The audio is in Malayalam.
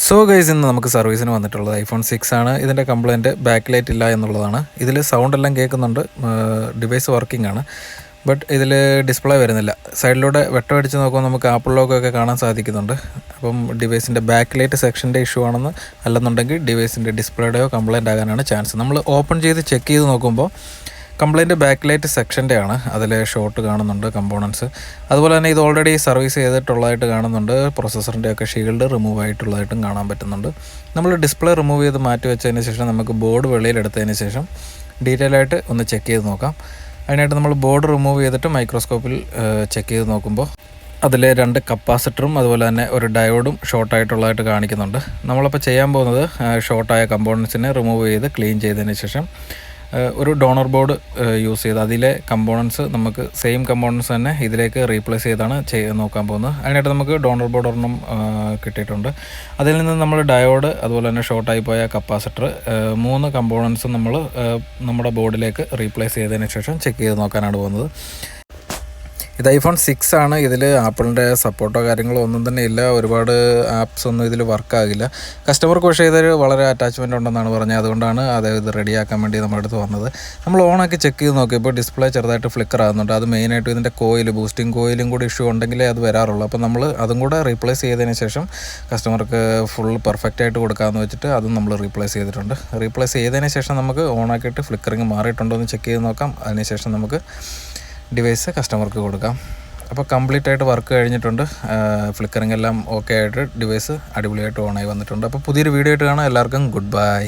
സോ ഗൈസ് ഇന്ന് നമുക്ക് സർവീസിന് വന്നിട്ടുള്ളത് iPhone 6 ആണ്. ഇതിൻ്റെ കംപ്ലയിൻറ്റ് ബാക്ക് ലൈറ്റ് ഇല്ല എന്നുള്ളതാണ്. ഇതിൽ സൗണ്ട് എല്ലാം കേൾക്കുന്നുണ്ട്, ഡിവൈസ് വർക്കിംഗ് ആണ്. ബട്ട് ഇതിൽ ഡിസ്പ്ലേ വരുന്നില്ല. സൈഡിലൂടെ വെട്ടമടിച്ച് നോക്കുമ്പോൾ നമുക്ക് ആപ്പിൾ ലോഗോ ഒക്കെ കാണാൻ സാധിക്കുന്നുണ്ട്. അപ്പം ഡിവൈസിൻ്റെ ബാക്ക് ലൈറ്റ് സെക്ഷൻ്റെ ഇഷ്യൂ ആണെന്ന്, അല്ലെന്നുണ്ടെങ്കിൽ ഡിവൈസിൻ്റെ ഡിസ്പ്ലേയുടെയോ കംപ്ലയിൻ്റ് ആകാനാണ് ചാൻസ്. നമ്മൾ ഓപ്പൺ ചെയ്ത് ചെക്ക് ചെയ്ത് നോക്കുമ്പോൾ കംപ്ലയിൻറ്റ് ബാക്ക് ലൈറ്റ് സെക്ഷൻ്റെ ആണ്. അതിൽ ഷോർട്ട് കാണുന്നുണ്ട് കമ്പോണൻസ്. അതുപോലെ തന്നെ ഇത് ഓൾറെഡി സർവീസ് ചെയ്തിട്ടുള്ളതായിട്ട് കാണുന്നുണ്ട്. പ്രോസസ്സറിൻ്റെ ഒക്കെ ഷീൽഡ് റിമൂവ് ആയിട്ടുള്ളതായിട്ടും കാണാൻ പറ്റുന്നുണ്ട്. നമ്മൾ ഡിസ്പ്ലേ റിമൂവ് ചെയ്ത് മാറ്റി വെച്ചതിന് ശേഷം നമുക്ക് ബോർഡ് വെളിയിലെടുത്തതിന് ശേഷം ഡീറ്റെയിൽ ആയിട്ട് ഒന്ന് ചെക്ക് ചെയ്ത് നോക്കാം. അതിനായിട്ട് നമ്മൾ ബോർഡ് റിമൂവ് ചെയ്തിട്ട് മൈക്രോസ്കോപ്പിൽ ചെക്ക് ചെയ്ത് നോക്കുമ്പോൾ അതിൽ 2 കപ്പാസിറ്ററും അതുപോലെ തന്നെ ഒരു ഡയോഡും ഷോർട്ടായിട്ടുള്ളതായിട്ട് കാണിക്കുന്നുണ്ട്. നമ്മളപ്പോൾ ചെയ്യാൻ പോകുന്നത് ഷോർട്ടായ കമ്പോണൻസിനെ റിമൂവ് ചെയ്ത് ക്ലീൻ ചെയ്തതിന് ശേഷം ഒരു ഡോണർ ബോർഡ് യൂസ് ചെയ്ത് അതിലെ കമ്പോണൻസ് നമുക്ക് സെയിം കമ്പോണൻസ് തന്നെ ഇതിലേക്ക് റീപ്ലേസ് ചെയ്താണ് നോക്കാൻ പോകുന്നത്. അതിനായിട്ട് നമുക്ക് ഡോണർ ബോർഡ് ഒരെണ്ണം കിട്ടിയിട്ടുണ്ട്. അതിൽ നിന്ന് നമ്മൾ ഡയോഡ് അതുപോലെ തന്നെ ഷോർട്ടായി പോയ കപ്പാസിറ്റർ 3 കമ്പോണൻസും നമ്മൾ നമ്മുടെ ബോർഡിലേക്ക് റീപ്ലേസ് ചെയ്തതിന് ശേഷം ചെക്ക് ചെയ്ത് നോക്കാനാണ് പോകുന്നത്. ഇത് iPhone 6 ആണ്. ഇതിൽ ആപ്പിളിൻ്റെ സപ്പോർട്ടോ കാര്യങ്ങളോ ഒന്നും തന്നെ ഇല്ല. ഒരുപാട് ആപ്സ് ഒന്നും ഇതിൽ വർക്കാകില്ല. കസ്റ്റമർക്ക് പക്ഷേ ഇതൊരു വളരെ അറ്റാച്ച്മെൻറ്റ് ഉണ്ടെന്നാണ് പറഞ്ഞത്. അതുകൊണ്ടാണ് ഇത് റെഡിയാക്കാൻ വേണ്ടി നമ്മുടെ അടുത്ത് വന്നത്. നമ്മൾ ഓണാക്കി ചെക്ക് ചെയ്ത് നോക്കിയപ്പോൾ ഡിസ്പ്ലേ ചെറുതായിട്ട് ഫ്ലിക്കർ ആകുന്നുണ്ട്. അത് മെയിനായിട്ട് ഇതിൻ്റെ ബൂസ്റ്റിംഗ് കോയിലും കൂടി ഇഷ്യൂ ഉണ്ടെങ്കിലേ അത് വരാറുള്ളൂ. അപ്പോൾ നമ്മൾ അതും കൂടെ റീപ്ലേസ് ചെയ്തതിന് ശേഷം കസ്റ്റമർക്ക് ഫുൾ പെർഫെക്റ്റ് ആയിട്ട് കൊടുക്കാമെന്ന് വെച്ചിട്ട് അതും നമ്മൾ റീപ്ലേസ് ചെയ്തിട്ടുണ്ട്. റീപ്ലേസ് ചെയ്തതിന് ശേഷം നമുക്ക് ഓണാക്കിയിട്ട് ഫ്ലിക്കറിങ് മാറിയിട്ടുണ്ടോ എന്ന് ചെക്ക് ചെയ്ത് നോക്കാം. അതിനുശേഷം നമുക്ക് ഡിവൈസ് കസ്റ്റമർക്ക് കൊടുക്കാം. അപ്പോൾ കംപ്ലീറ്റ് ആയിട്ട് വർക്ക് കഴിഞ്ഞിട്ടുണ്ട്. ഫ്ലിക്കറിങ് എല്ലാം ഓക്കെ ആയിട്ട് ഡിവൈസ് അടിപൊളിയായിട്ട് ഓണായി വന്നിട്ടുണ്ട്. അപ്പോൾ പുതിയൊരു വീഡിയോ ആയിട്ട് കാണാം. എല്ലാവർക്കും ഗുഡ് ബൈ.